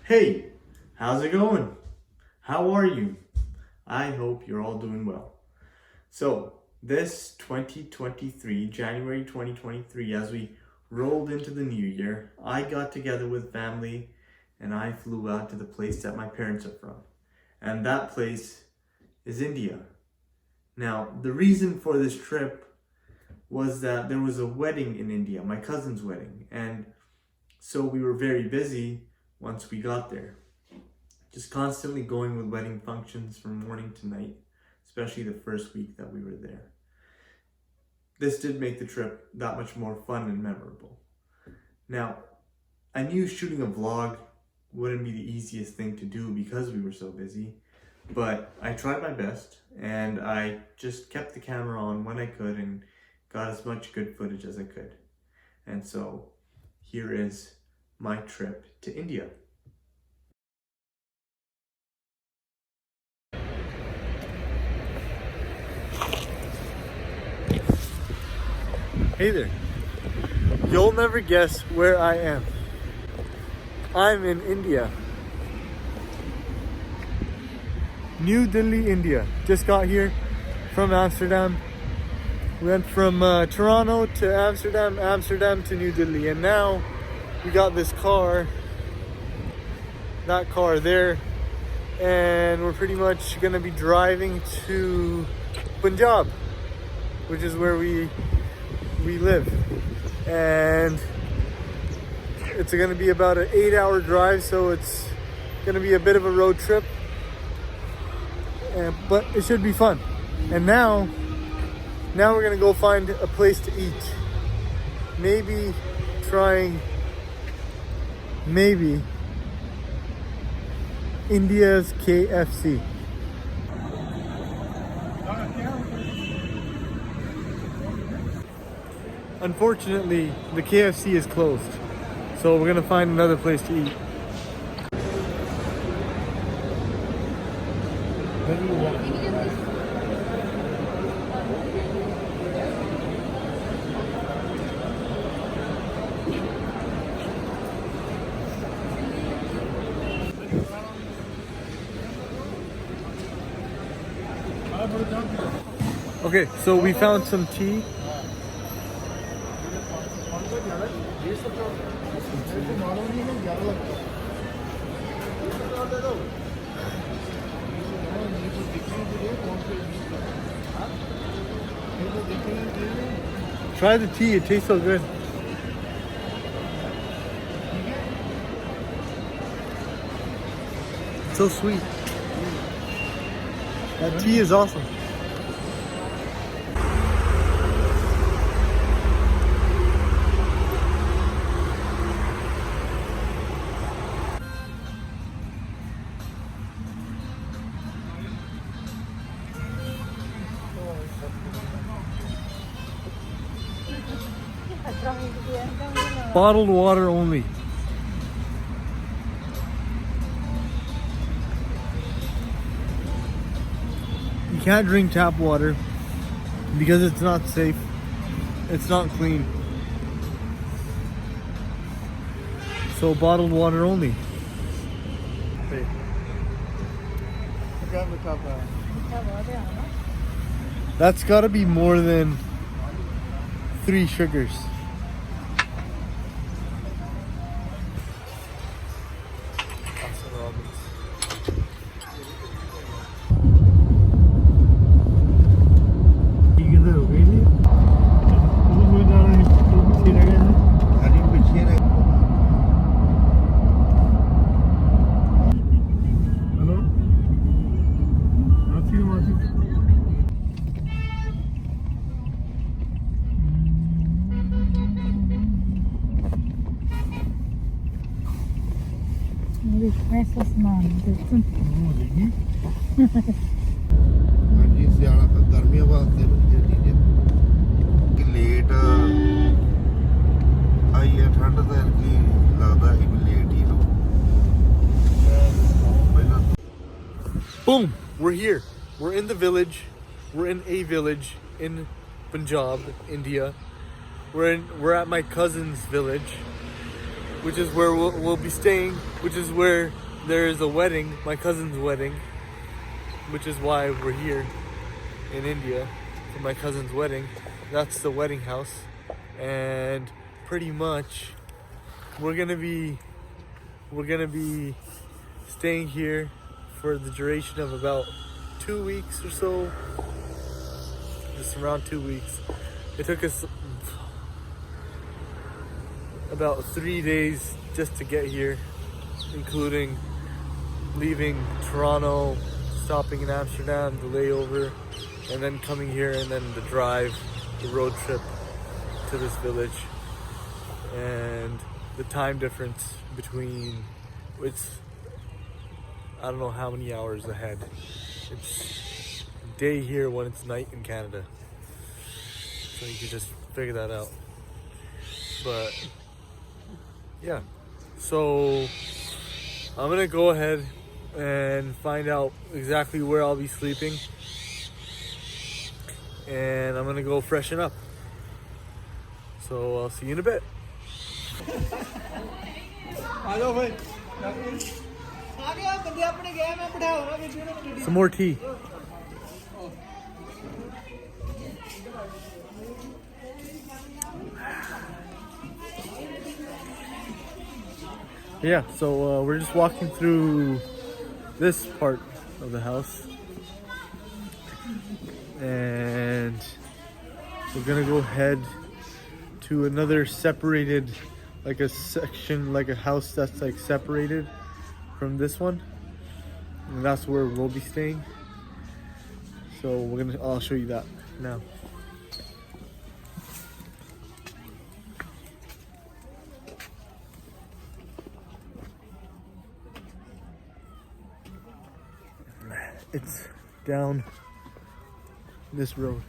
Hey, how's it going? How are you? I hope you're all doing well. So, this 2023, January 2023, as we rolled into the new year, I got together with family and I flew out to the place that my parents are from. And that place is India. Now, the reason for this trip was that there was a wedding in India, my cousin's wedding, and so we were very busy once we got there. Just constantly going with wedding functions from morning to night, especially the first week that we were there. This did make the trip that much more fun and memorable. Now, I knew shooting a vlog wouldn't be the easiest thing to do because we were so busy, but I tried my best and I just kept the camera on when I could and got as much good footage as I could. And so here is my trip to India. Hey there. You'll never guess where I am. I'm in India. New Delhi, India. Just got here from Amsterdam. We went from Toronto to Amsterdam, Amsterdam to New Delhi, and now we got this car, that car there, and we're pretty much gonna be driving to Punjab, which is where we live, and it's gonna be about an 8-hour drive, so it's gonna be a bit of a road trip, but it should be fun. And now we're gonna go find a place to eat. Maybe India's KFC. Unfortunately, the KFC is closed, so we're gonna find another place to eat. Okay, so we found some tea. Try the tea, it tastes so good. It's so sweet. That tea is awesome. Bottled water only. You can't drink tap water because it's not safe. It's not clean. So bottled water only. That's gotta be more than 3 sugars. ਹਾਂਜੀ ਸਿਆਣਾ ਗਰਮੀਆਂ ਵਾਸਤੇ ਵਧੀਆ ਚੀਜ਼ ਹੈ ਕਿ late ਆਈ ਹੈ ਠੰਡ ਤਾਂ ਕੀ ਲੱਗਦਾ ਸੀ ਵੀ ਲੇਟ ਹੀ ਲੋ ਪਹਿਲਾਂ Boom! We're here. We're in the village. We're in a village in Punjab, India. We're at my cousin's village. which is where we'll be staying, which is where there is a wedding, my cousin's wedding, which is why we're here in India for my cousin's wedding. That's the wedding house, and pretty much we're gonna be staying here for the duration of about 2 weeks or so, just around 2 weeks. It took us about 3 days just to get here, including leaving Toronto, stopping in Amsterdam, the layover, and then coming here, and then the drive, the road trip to this village. And the time difference between, it's, I don't know how many hours ahead. It's day here when it's night in Canada. So you can just figure that out. But yeah, so I'm gonna go ahead and find out exactly where I'll be sleeping, and I'm gonna go freshen up. So I'll see you in a bit. Some more tea. Yeah, so we're just walking through this part of the house, and we're gonna go head to another separated, like a section, like a house that's like separated from this one, and that's where we'll be staying. So I'll show you that now. It's down this road.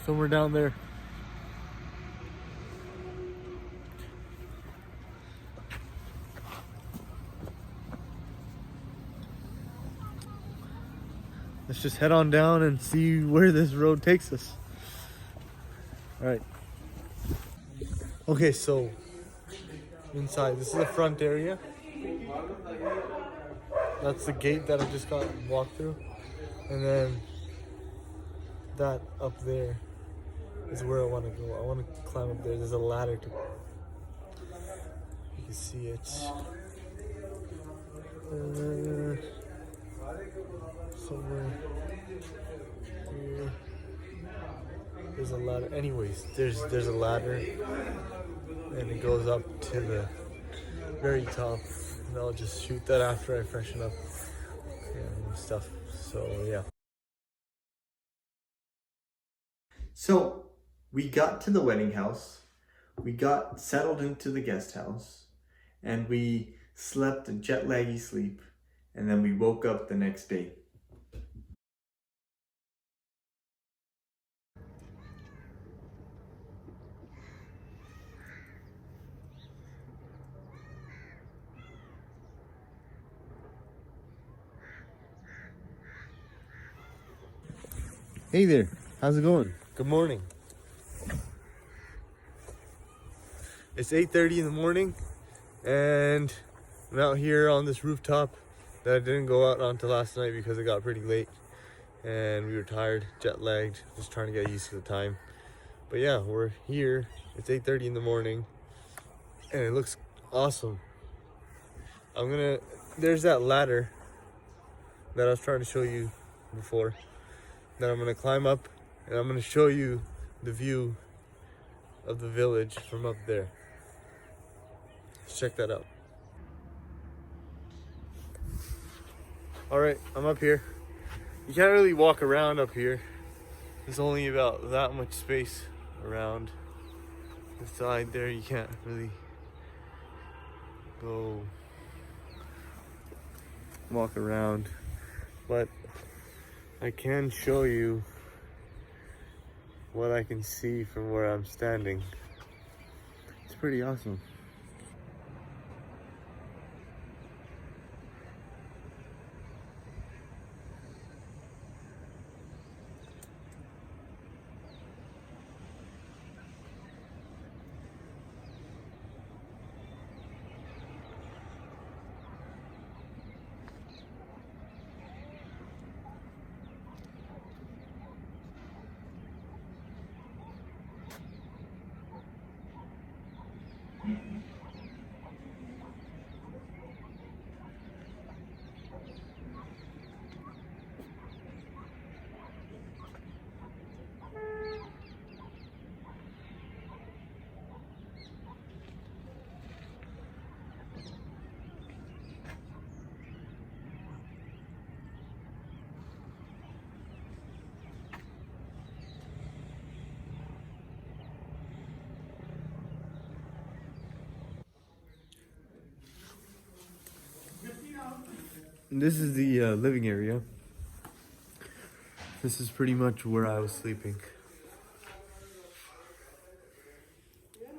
Somewhere down there. Let's just head on down and see where this road takes us. All right. Okay, so inside, this is the front area. That's the gate that I just walked through. And then that up there is where I want to go. I want to climb up there. There's a ladder to, you can see it. Somewhere here. There's a ladder. Anyways, there's a ladder, and it goes up to the very top. And I'll just shoot that after I freshen up and stuff. So yeah. So we got to the wedding house, we got settled into the guest house, and we slept a jet laggy sleep, and then we woke up the next day. Hey there, how's it going? Good morning. It's 8:30 in the morning, and I'm out here on this rooftop that I didn't go out onto last night because it got pretty late and we were tired, jet lagged, just trying to get used to the time. But yeah, we're here. It's 8:30 in the morning, and it looks awesome. There's that ladder that I was trying to show you before, that I'm gonna climb up, and I'm gonna show you the view of the village from up there. Let's check that out. All right, I'm up here. You can't really walk around up here. There's only about that much space around the side there. You can't really go walk around, but I can show you what I can see from where I'm standing. It's pretty awesome. This is the living area. This is pretty much where I was sleeping.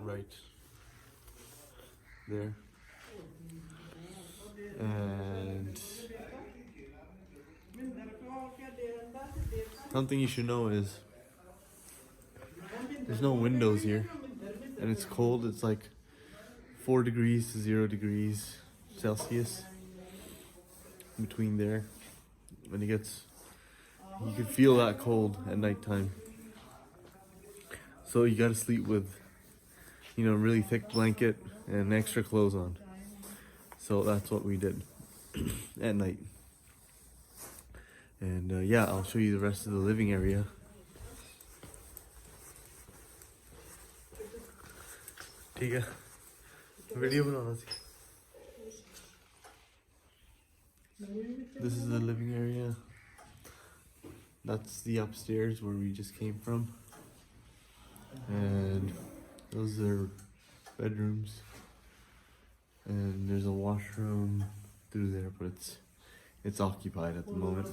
Right there. And something you should know is there's no windows here, and it's cold. It's like 4 degrees to 0 degrees Celsius between there, and you can feel that cold at nighttime. So you gotta sleep with, you know, really thick blanket and extra clothes on. So that's what we did at night. And yeah, I'll show you the rest of the living area. ठीक है, video बनाना सी. This is the living area. That's the upstairs where we just came from. And those are bedrooms. And there's a washroom through there, but it's occupied at the moment.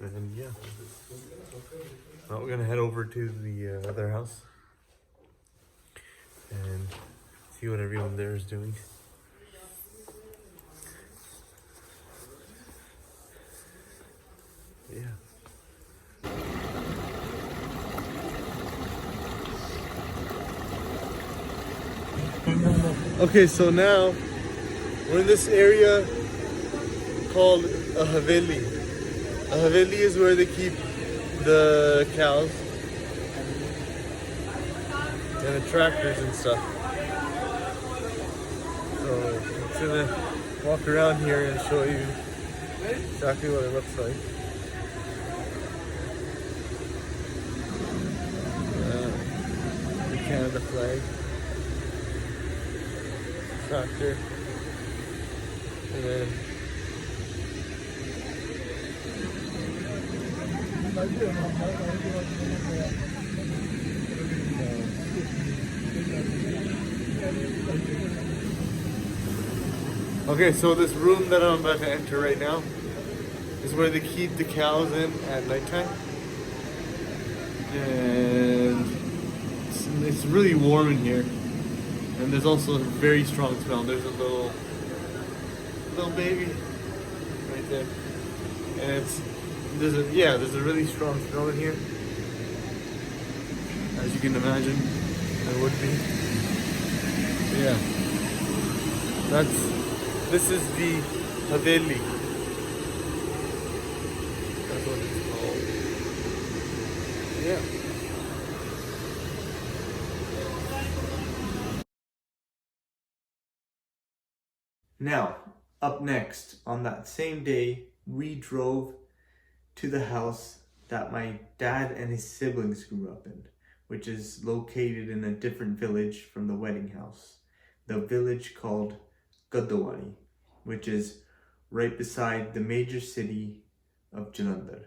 And yeah, now we're gonna head over to the other house and see what everyone there is doing. Yeah. Okay, so now we're in this area called a Haveli. A Haveli is where they keep the cows and the tractors and stuff. So I'm just gonna walk around here and show you exactly what it looks like. The Canada flag, tractor, and then okay, so this room that I'm about to enter right now is where they keep the cows in at nighttime. And it's really warm in here. And there's also a very strong smell. There's a little baby right there. And there's a really strong smell in here. As you can imagine, there would be. Yeah. This is the Haveli. That's what it's called. Yeah. Now, up next, on that same day, we drove to the house that my dad and his siblings grew up in, which is located in a different village from the wedding house. The village called Gadawani, which is right beside the major city of Jalandhar.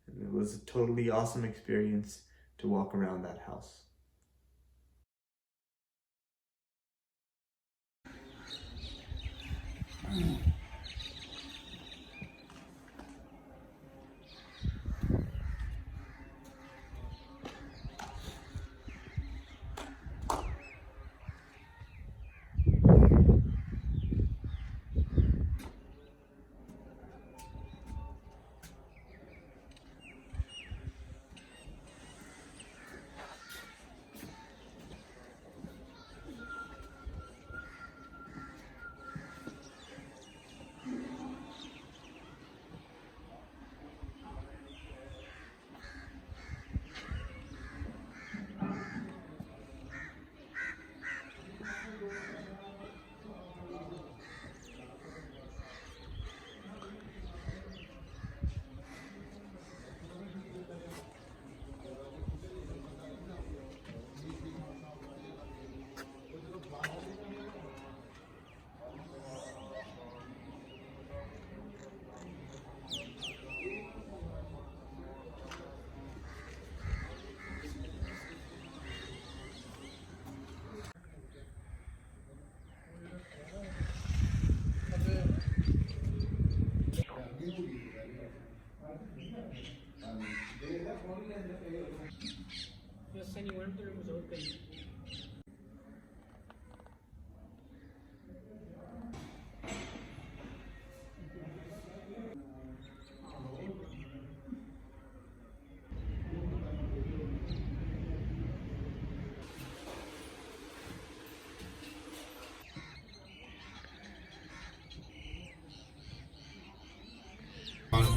And it was a totally awesome experience to walk around that house.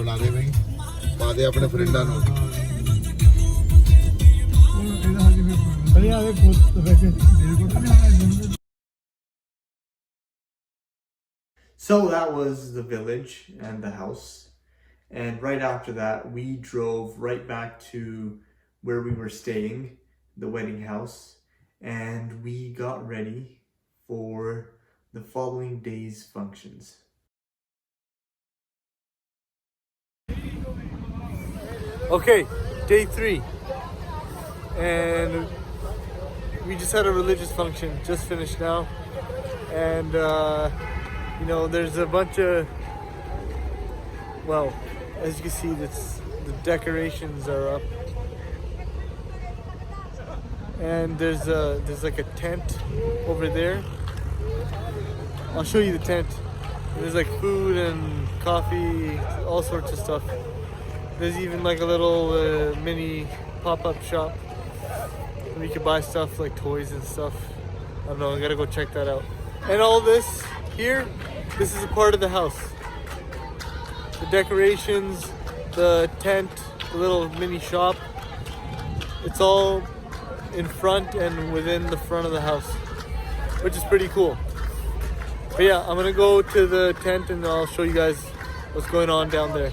बना दे भाई पा दे अपने फ्रेंडा ਨੂੰ So that was the village and the house. And right after that, we drove right back to where we were staying, the wedding house, and we got ready for the following day's functions. Okay, day 3. And we just had a religious function, just finished now. And, you know, there's a bunch of, well, as you can see, the decorations are up. And there's like a tent over there. I'll show you the tent. There's like food and coffee, all sorts of stuff. There's even like a little mini pop-up shop where you can buy stuff like toys and stuff. I don't know, I gotta go check that out. And all this here, this is a part of the house. The decorations, the tent, the little mini shop, it's all in front and within the front of the house, which is pretty cool. But yeah, I'm gonna go to the tent and I'll show you guys what's going on down there.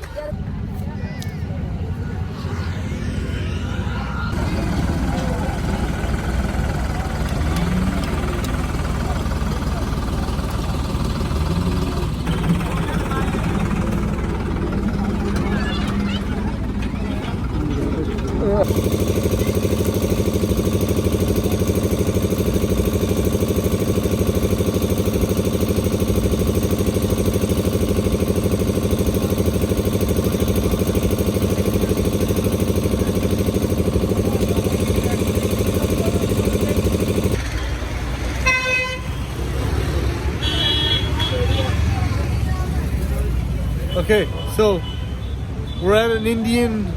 Okay, so we're at an Indian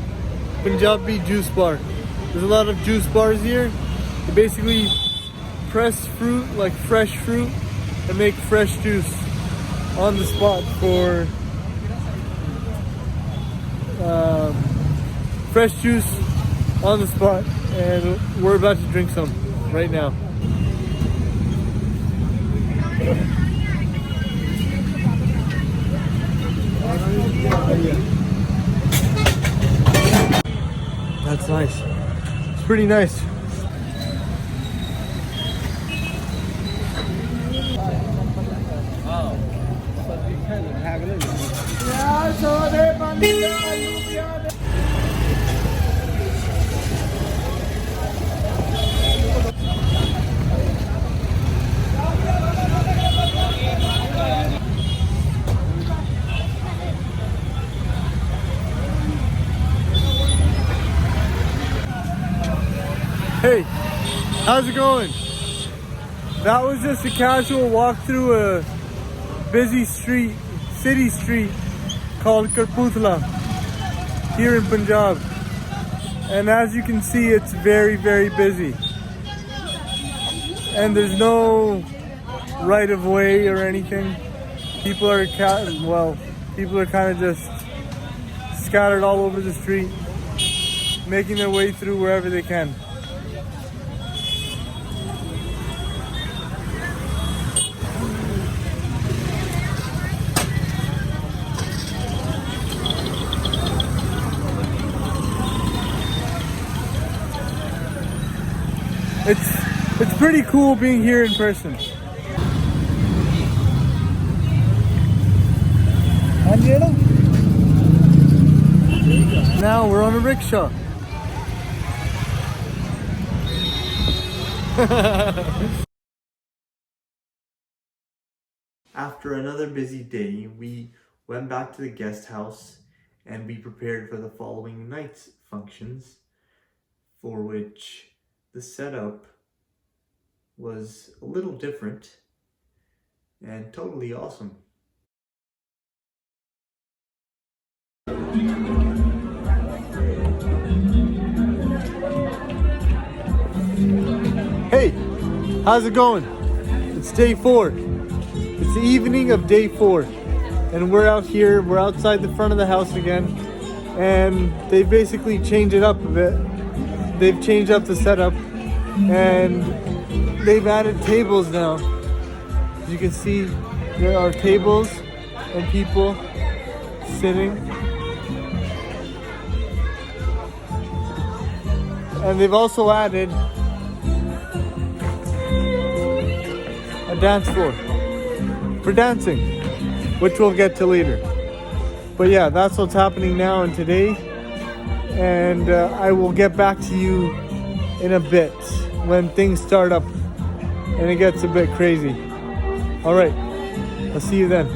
Punjabi juice bar. There's a lot of juice bars here. They basically press fruit, like fresh fruit, and make fresh juice on the spot for fresh juice on the spot. And we're about to drink some right now. That's nice. It's pretty nice. Hey, how's it going? That was just a casual walk through a busy street, city street called Kapurthala here in Punjab. And as you can see, it's very, very busy. And there's no right of way or anything. People are kind of just scattered all over the street, making their way through wherever they can. It's pretty cool being here in person. Now we're on a rickshaw. After another busy day, we went back to the guest house and we prepared for the following night's functions, for which the setup was a little different and totally awesome. Hey, how's it going? It's day 4. It's the evening of day 4. and we're out here. We're outside the front of the house again, and they basically changed it up a bit. They've changed up the setup, and they've added tables now. As you can see, there are tables and people sitting. And they've also added a dance floor for dancing, which we'll get to later. But yeah, that's what's happening now and today. And I will get back to you in a bit when things start up and it gets a bit crazy. All right, I'll see you then.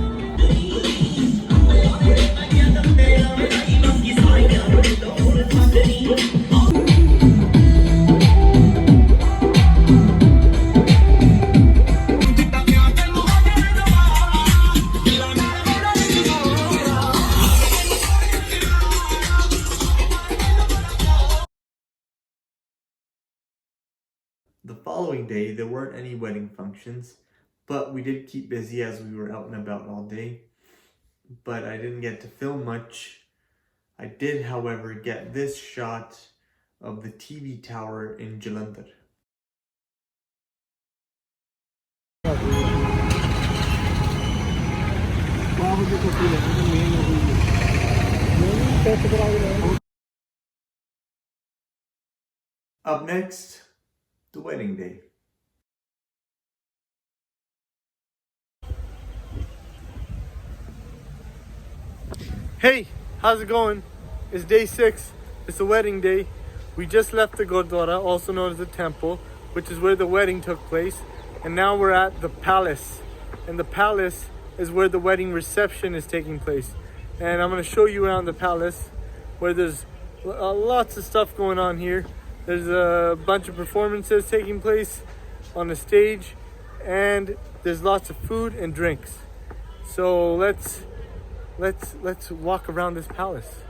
The following day, there weren't any wedding functions, but we did keep busy as we were out and about all day. But I didn't get to film much. I did, however, get this shot of the TV tower in Jalandhar. Up next, the wedding day. Hey, how's it going? It's day 6. It's the wedding day. We just left the Gurdwara, also known as the temple, which is where the wedding took place. And now we're at the palace. And the palace is where the wedding reception is taking place. And I'm going to show you around the palace, where there's lots of stuff going on here. There's a bunch of performances taking place on the stage, and there's lots of food and drinks. So let's walk around this palace.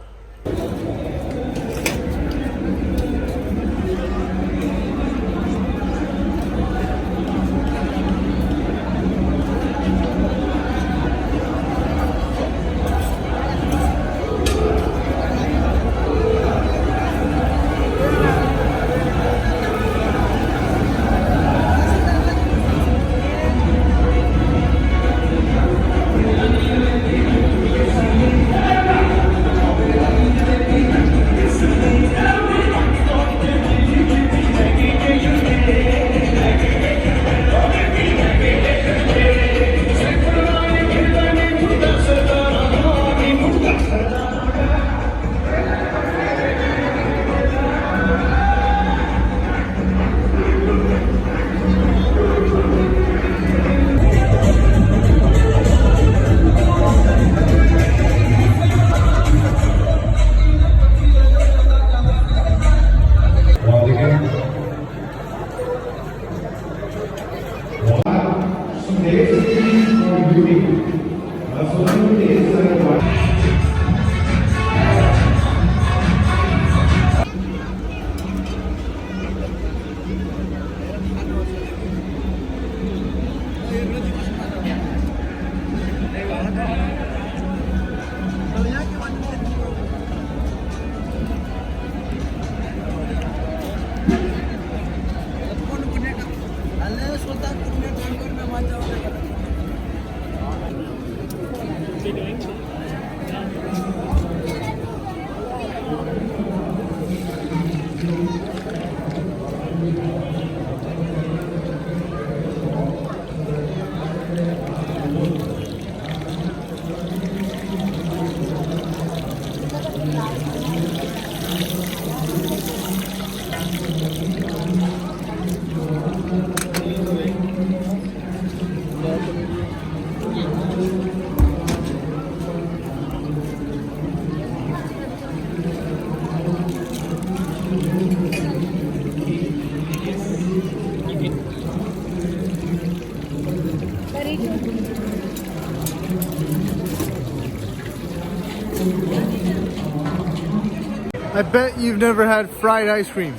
I bet you've never had fried ice cream.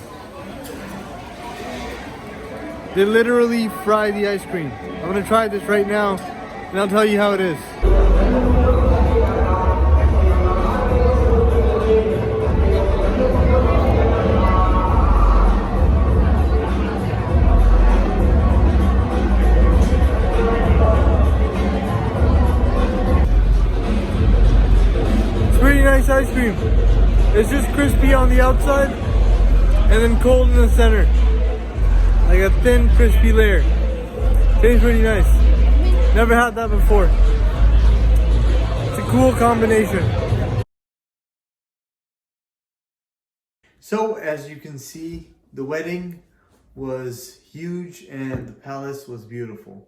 They literally fry the ice cream. I'm gonna try this right now and I'll tell you how it is. nice ice cream. It's just crispy on the outside and then cold in the center. Like a thin, crispy layer. Tastes pretty nice. Never had that before. It's a cool combination. So, as you can see, the wedding was huge and the palace was beautiful.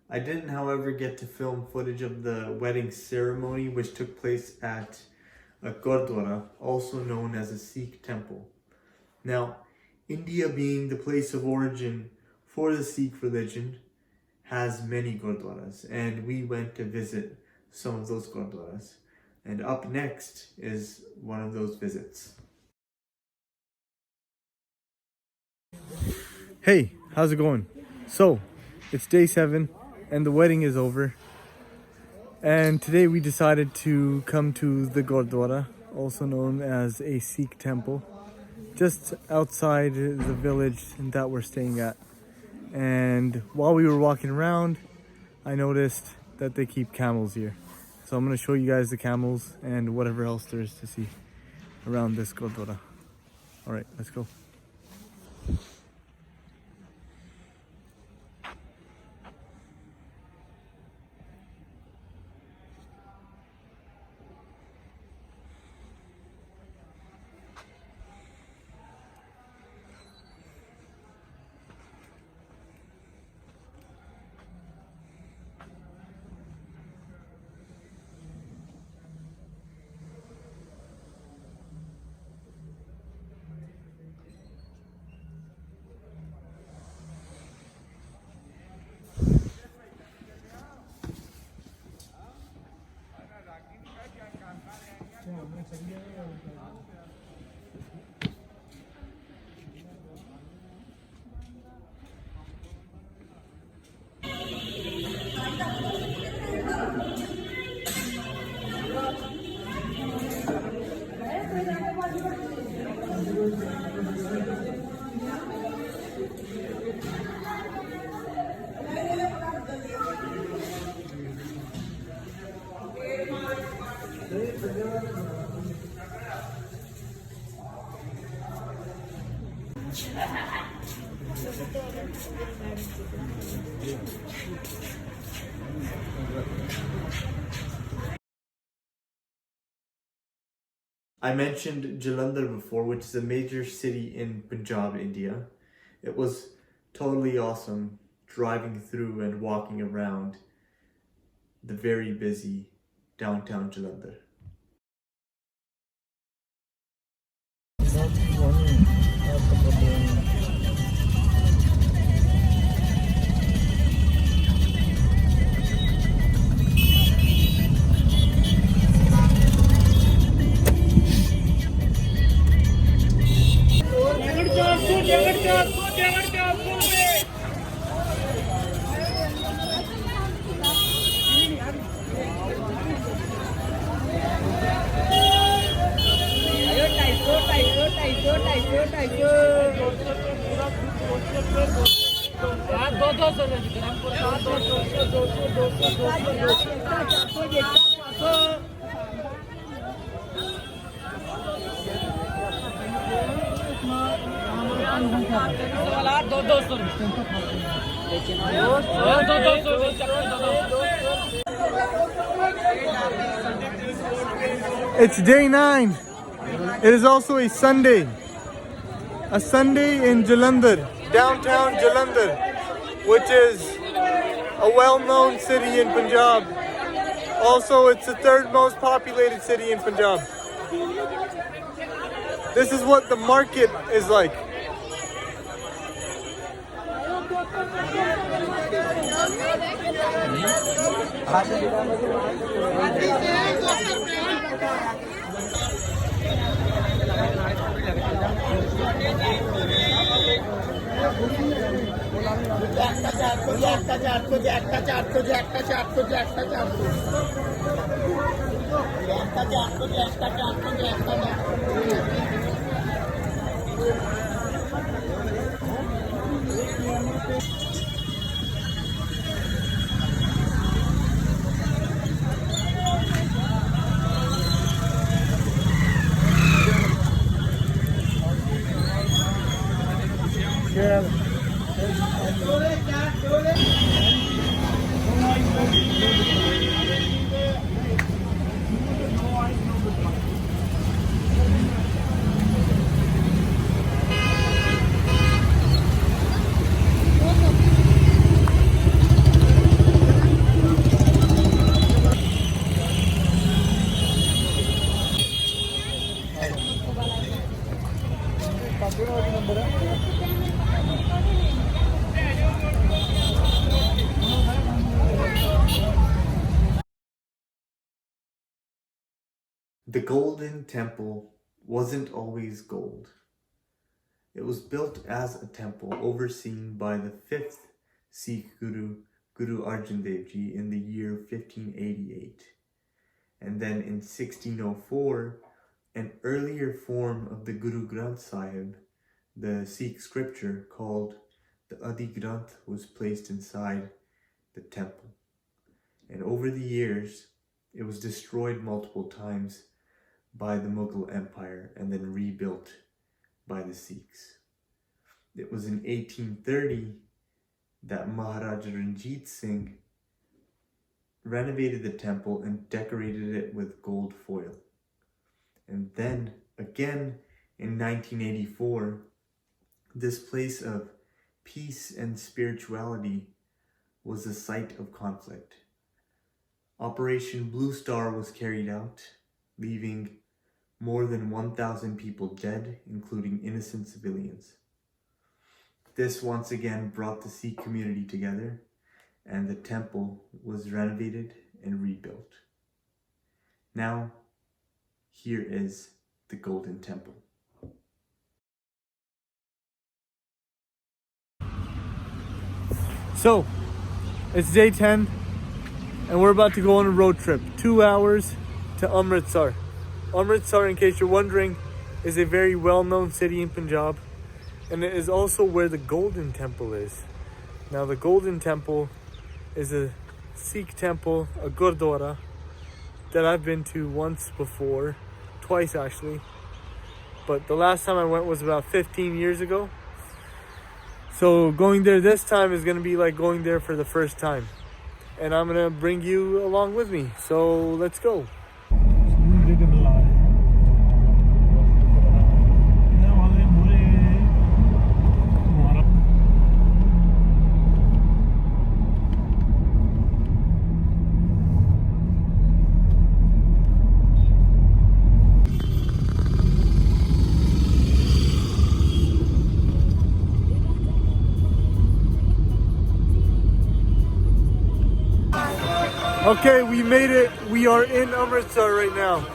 I didn't, however, get to film footage of the wedding ceremony, which took place at a Gurdwara, also known as a Sikh temple. Now, India being the place of origin for the Sikh religion, has many Gurdwaras, and we went to visit some of those Gurdwaras. And up next is one of those visits. Hey, how's it going? So, it's day 7 and the wedding is over. And today we decided to come to the Gurdwara, also known as a Sikh temple, just outside the village that we're staying at. And while we were walking around, I noticed that they keep camels here. So I'm going to show you guys the camels and whatever else there is to see around this Gurdwara. Alright, let's go. I mentioned Jalandhar before, which is a major city in Punjab, India. It was totally awesome driving through and walking around the very busy downtown Jalandhar. It's day 9. It is also a Sunday. A Sunday in Jalandhar, downtown Jalandhar, which is a well-known city in Punjab. Also, it's the 3rd most populated city in Punjab. This is what the market is like. The Golden Temple wasn't always gold. It was built as a temple overseen by the 5th Sikh Guru, Guru Arjan Dev Ji, in the year 1588. And then in 1604, an earlier form of the Guru Granth Sahib, the Sikh scripture called the Adi Granth, was placed inside the temple. And over the years, it was destroyed multiple times by the Mughal Empire and then rebuilt by the Sikhs. It was in 1830 that Maharaja Ranjit Singh renovated the temple and decorated it with gold foil. And then again in 1984, this place of peace and spirituality was a site of conflict. Operation Blue Star was carried out, leaving more than 1,000 people dead, including innocent civilians. This once again brought the Sikh community together, and the temple was renovated and rebuilt. Now, here is the Golden Temple. So, it's day 10, and we're about to go on a road trip. 2 hours to Amritsar. Amritsar, in case you're wondering, is a very well-known city in Punjab, and it is also where the Golden Temple is. Now, the Golden Temple is a Sikh temple, a Gurdwara, that I've been to once before, twice actually. But the last time I went was about 15 years ago. So going there this time is going to be like going there for the first time. And I'm going to bring you along with me. So let's go. Okay, we made it. We are in Amritsar right now.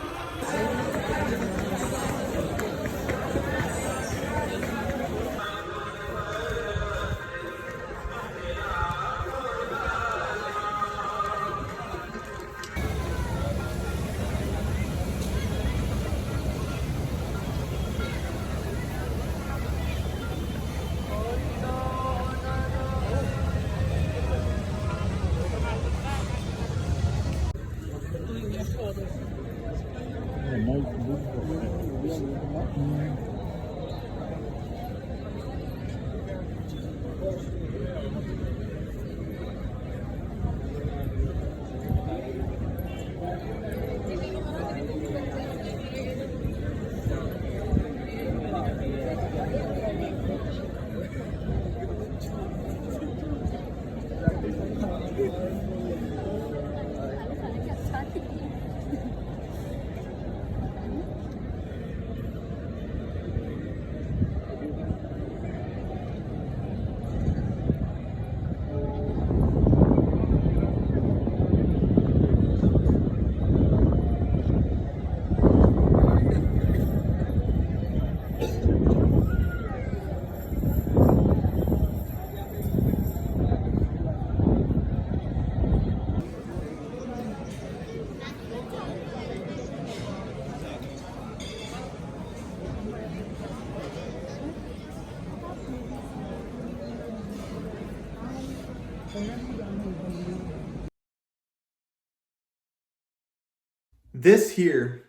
This here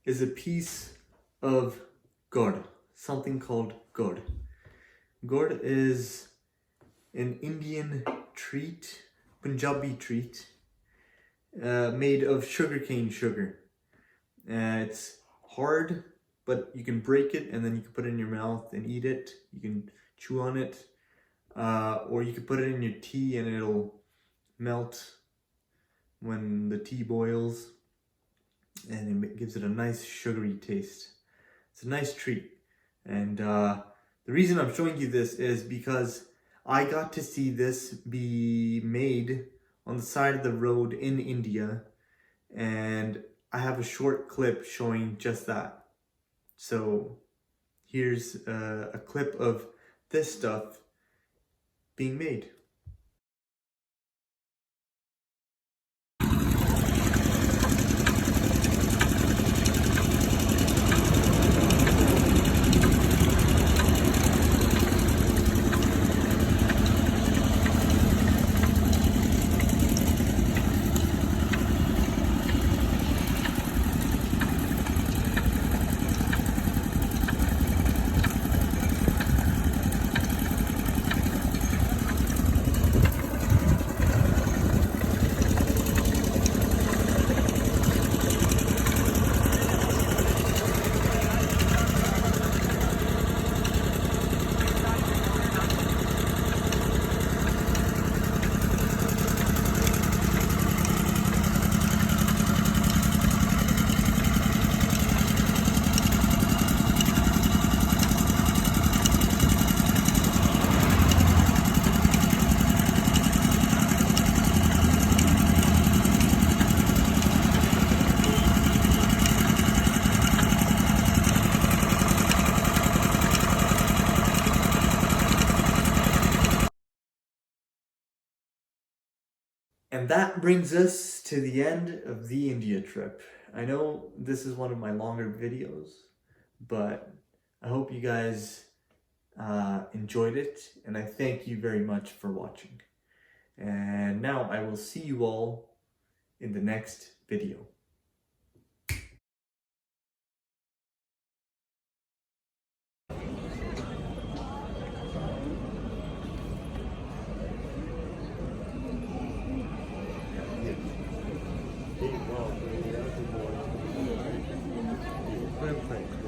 is a piece of gur, something called gur. Gur is an Indian treat, Punjabi treat, made of sugarcane sugar. It's hard, but you can break it and then you can put it in your mouth and eat it. You can chew on it, or you can put it in your tea and it'll melt when the tea boils, and it gives it a nice sugary taste. It's a nice treat. And the reason I'm showing you this is because I got to see this be made on the side of the road in India, and I have a short clip showing just that. So here's a clip of this stuff being made. And that brings us to the end of the India trip. I know this is one of my longer videos, but I hope you guys enjoyed it, and I thank you very much for watching. And now I will see you all in the next video. Perfect.